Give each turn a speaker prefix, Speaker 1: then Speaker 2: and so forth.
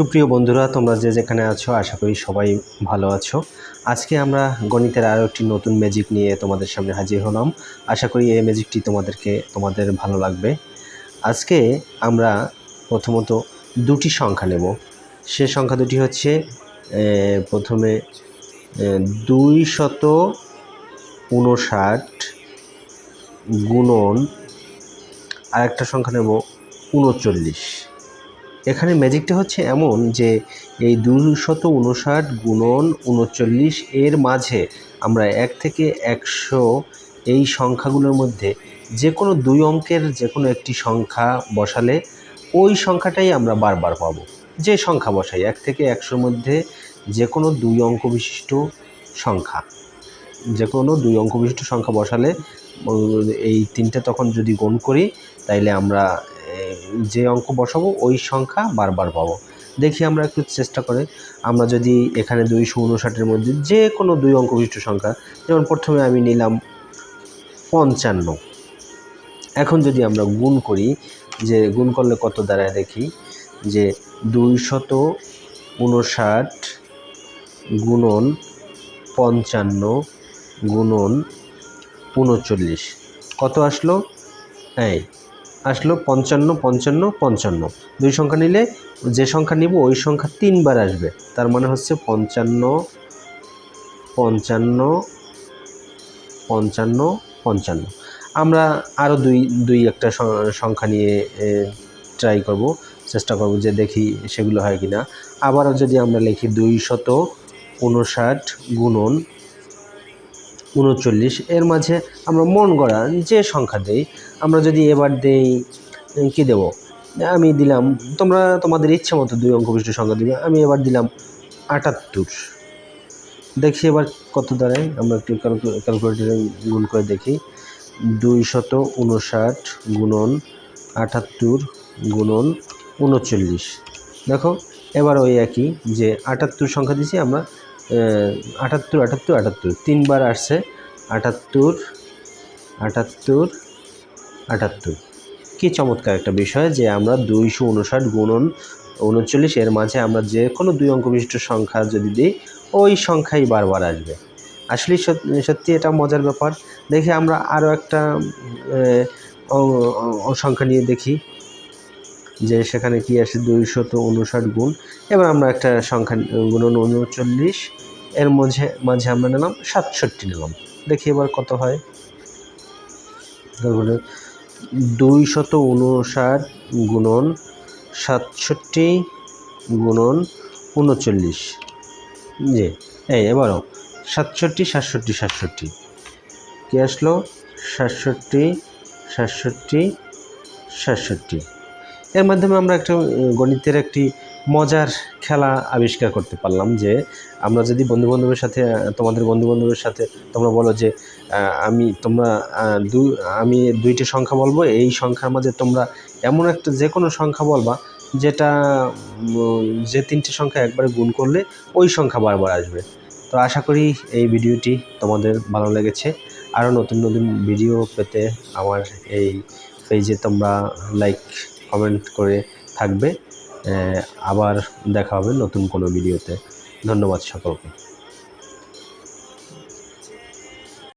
Speaker 1: সুপ্রিয় বন্ধুরা, তোমরা যে যেখানে আছো আশা করি সবাই ভালো আছো। আজকে আমরা গণিতের আরও একটি নতুন ম্যাজিক নিয়ে তোমাদের সামনে হাজির হলাম। আশা করি এই ম্যাজিকটি তোমাদের ভালো লাগবে। আজকে আমরা প্রথমত দুটি সংখ্যা নেব। সে সংখ্যা দুটি হচ্ছে প্রথমে 259 গুণন আরেকটা সংখ্যা নেব 39। এখানে ম্যাজিকটা হচ্ছে এমন যে এই 259 গুণন 39 এর মাঝে আমরা 1 থেকে 100 এই সংখ্যাগুলোর মধ্যে যে কোনো দুই অঙ্কের যে কোনো একটি সংখ্যা বসালে ওই সংখ্যাটাই আমরা বারবার পাবো। যে সংখ্যা বসাই 1 থেকে 100-র মধ্যে যে কোনো দুই অঙ্ক বিশিষ্ট সংখ্যা বসালে এই তিনটে তখন যদি গুণ করি তাইলে আমরা যে অঙ্ক বসাবো ওই সংখ্যা বারবার পাবো। দেখি আমরা একটু চেষ্টা করে, আমরা যদি এখানে 259-এর মধ্যে যে কোনো দুই অঙ্ক বিশিষ্ট সংখ্যা, যেমন প্রথমে আমি নিলাম 55। এখন যদি আমরা গুণ করি, যে গুণ করলে কত দাঁড়ায় দেখি, যে 259 গুণন 55 গুণন 39 কত আসলো? আসলো 55 55 55। দুই সংখ্যা নিলে যে সংখ্যা নিব ওই সংখ্যা তিনবার আসবে, তার মানে হচ্ছে 55 55 55 55। আমরা আরও দুই একটা সংখ্যা নিয়ে চেষ্টা করব যে দেখি সেগুলো হয় কি না। আবারও যদি আমরা লিখি 259 গুণন 39, এর মাঝে আমরা মন গড়া যে সংখ্যা দেই, আমরা যদি এবার দেই কি দেব, আমি দিলাম, তোমাদের ইচ্ছা মতো দুই অঙ্ক বিশিষ্ট সংখ্যা দিবে। আমি এবার দিলাম 78। দেখি এবার কত দাঁড়ায়, আমরা একটু ক্যালকুলেটরে গুণ করে দেখি। 259 গুণন 78 গুণন 39। দেখো এবার ওই একই, যে 78 সংখ্যা দিয়েছি আমরা, 78 78 78 তিনবার আসছে, 78 78 78। কি চমৎকার একটা বিষয় যে আমরা 259 গুণন 39 এর মাঝে আমরা যে কোনো দুই অঙ্ক বিশিষ্ট সংখ্যা যদি দিই ওই সংখ্যাই বারবার আসবে। আসলে সত্যি এটা মজার ব্যাপার। দেখি আমরা আরও একটা সংখ্যা নিয়ে দেখি যে সেখানে কি আসে। 259 গুণ, এবার আমরা একটা সংখ্যা গুণন 39 এর মাঝে আমরা নিলাম 67 নিলাম। দেখি এবার কত হয়। 259 গুণন 67 গুণন 39। জি, এবারও 67 67 67 কি আসলো? 67 67 67। এর মাধ্যমে আমরা একটা গণিতের একটি মজার খেলা আবিষ্কার করতে পারলাম, যে আমরা যদি তোমাদের বন্ধুবান্ধবের সাথে তোমরা বলো যে আমি দুইটি সংখ্যা বলবো, এই সংখ্যার মাঝে তোমরা এমন একটা যে কোনো সংখ্যা বলবা যে তিনটি সংখ্যা একবারে গুণ করলে ওই সংখ্যা বারবার আসবে। তো আশা করি এই ভিডিওটি তোমাদের ভালো লেগেছে। আরও নতুন নতুন ভিডিও পেতে আমার এই পেজে তোমরা লাইক কমেন্ট করে থাকবে। আবার দেখা হবে নতুন কোনো ভিডিওতে। ধন্যবাদ সকলকে।